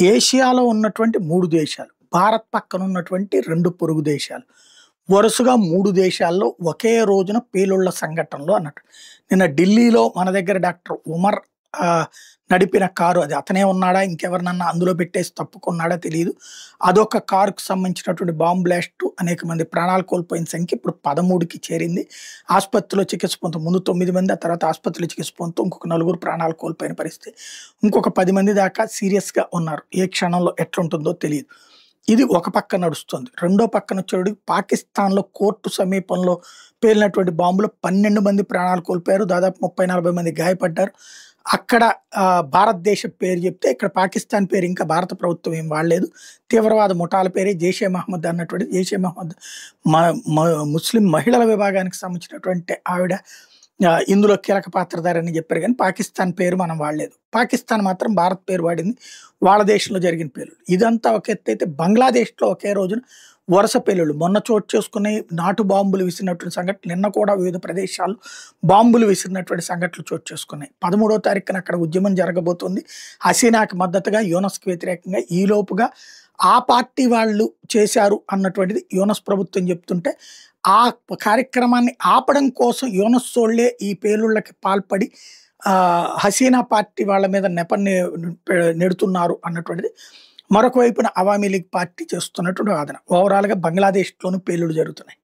ఏషియాలో ఉన్నటువంటి 3 దేశాలు. భారత్ పక్కన ఉన్నటువంటి 2 పొరుగు దేశాలు. వరుసగా 3 దేశాల్లో ఒకే రోజున పేలుళ్ల సంఘటనలు అన్నట్టు. నిన్న ఢిల్లీలో మన దగ్గర డాక్టర్ ఉమర్ నడిపిన కారు అది అతనే ఉన్నాడా? ఇంకెవరినన్నా అందులో పెట్టేసి తప్పుకున్నాడా తెలీదు. అదొక కారుకు సంబంధించినటువంటి బాంబ్ బ్లాస్ట్ అనేక మంది ప్రాణాలు కోల్పోయిన సంఖ్య ఇప్పుడు 13కి చేరింది. ఆసుపత్రిలో చికిత్స పొందుతూ ముందు 9 మంది, ఆ తర్వాత ఆసుపత్రిలో చికిత్స పొందుతూ ఇంకొక 4 ప్రాణాలు కోల్పోయిన పరిస్థితి. ఇంకొక 10 మంది దాకా సీరియస్‌గా ఉన్నారు. ఏ క్షణంలో ఎట్లుంటుందో తెలీదు. ఇది ఒక పక్క నడుస్తుంది. రెండో పక్కన వచ్చేటప్పటికి పాకిస్తాన్‌లో కోర్టు సమీపంలో పేలినటువంటి బాంబులో 12 మంది ప్రాణాలు కోల్పోయారు. దాదాపు 30, 40 మంది గాయపడ్డారు. అక్కడ భారతదేశం పేరు చెప్తే ఇక్కడ పాకిస్తాన్ పేరు ఇంకా భారత ప్రభుత్వం ఏం వాడలేదు. తీవ్రవాద ముఠాల పేరే జైషే మహమ్మద్ అన్నటువంటి జైషే మహమ్మద్ మ మ ముస్లిం మహిళల విభాగానికి సంబంధించినటువంటి ఆవిడ ఇందులో కీలక పాత్రధారి అని చెప్పారు కానీ పాకిస్తాన్ పేరు మనం వాడలేదు. పాకిస్తాన్ మాత్రం భారత్ పేరు వాడింది. వాళ్ళ దేశంలో జరిగిన పేలుళ్ళు. ఇదంతా ఒక ఎత్తైతే బంగ్లాదేశ్‌లో ఒకే రోజున వరుస పేలుళ్ళు. మొన్న చోటు చేసుకుని నాటు బాంబులు విసిరినటువంటి సంఘటనలు, నిన్న కూడా వివిధ ప్రదేశాల్లో బాంబులు విసిరినటువంటి సంఘటనలు చోటు చేసుకున్నాయి. 13వ తారీఖున అక్కడ ఉద్యమం జరగబోతుంది. హసీనాకి మద్దతుగా, యూనస్‌కి వ్యతిరేకంగా. ఈలోపుగా ఆ పార్టీ వాళ్ళు చేశారు అన్నటువంటిది యూనస్ ప్రభుత్వం చెప్తుంటే, ఆ కార్యక్రమాన్ని ఆపడం కోసం యూనస్సోళ్ళే ఈ పేలుళ్ళకి పాల్పడి హసీనా పార్టీ వాళ్ళ మీద నెడుతున్నారు అన్నటువంటిది మరొక వైపున అవామీ లీగ్ పార్టీ చేస్తున్నటువంటి వాదన. ఓవరాల్‌గా బంగ్లాదేశ్‌లోనూ పేలుళ్ళు జరుగుతున్నాయి.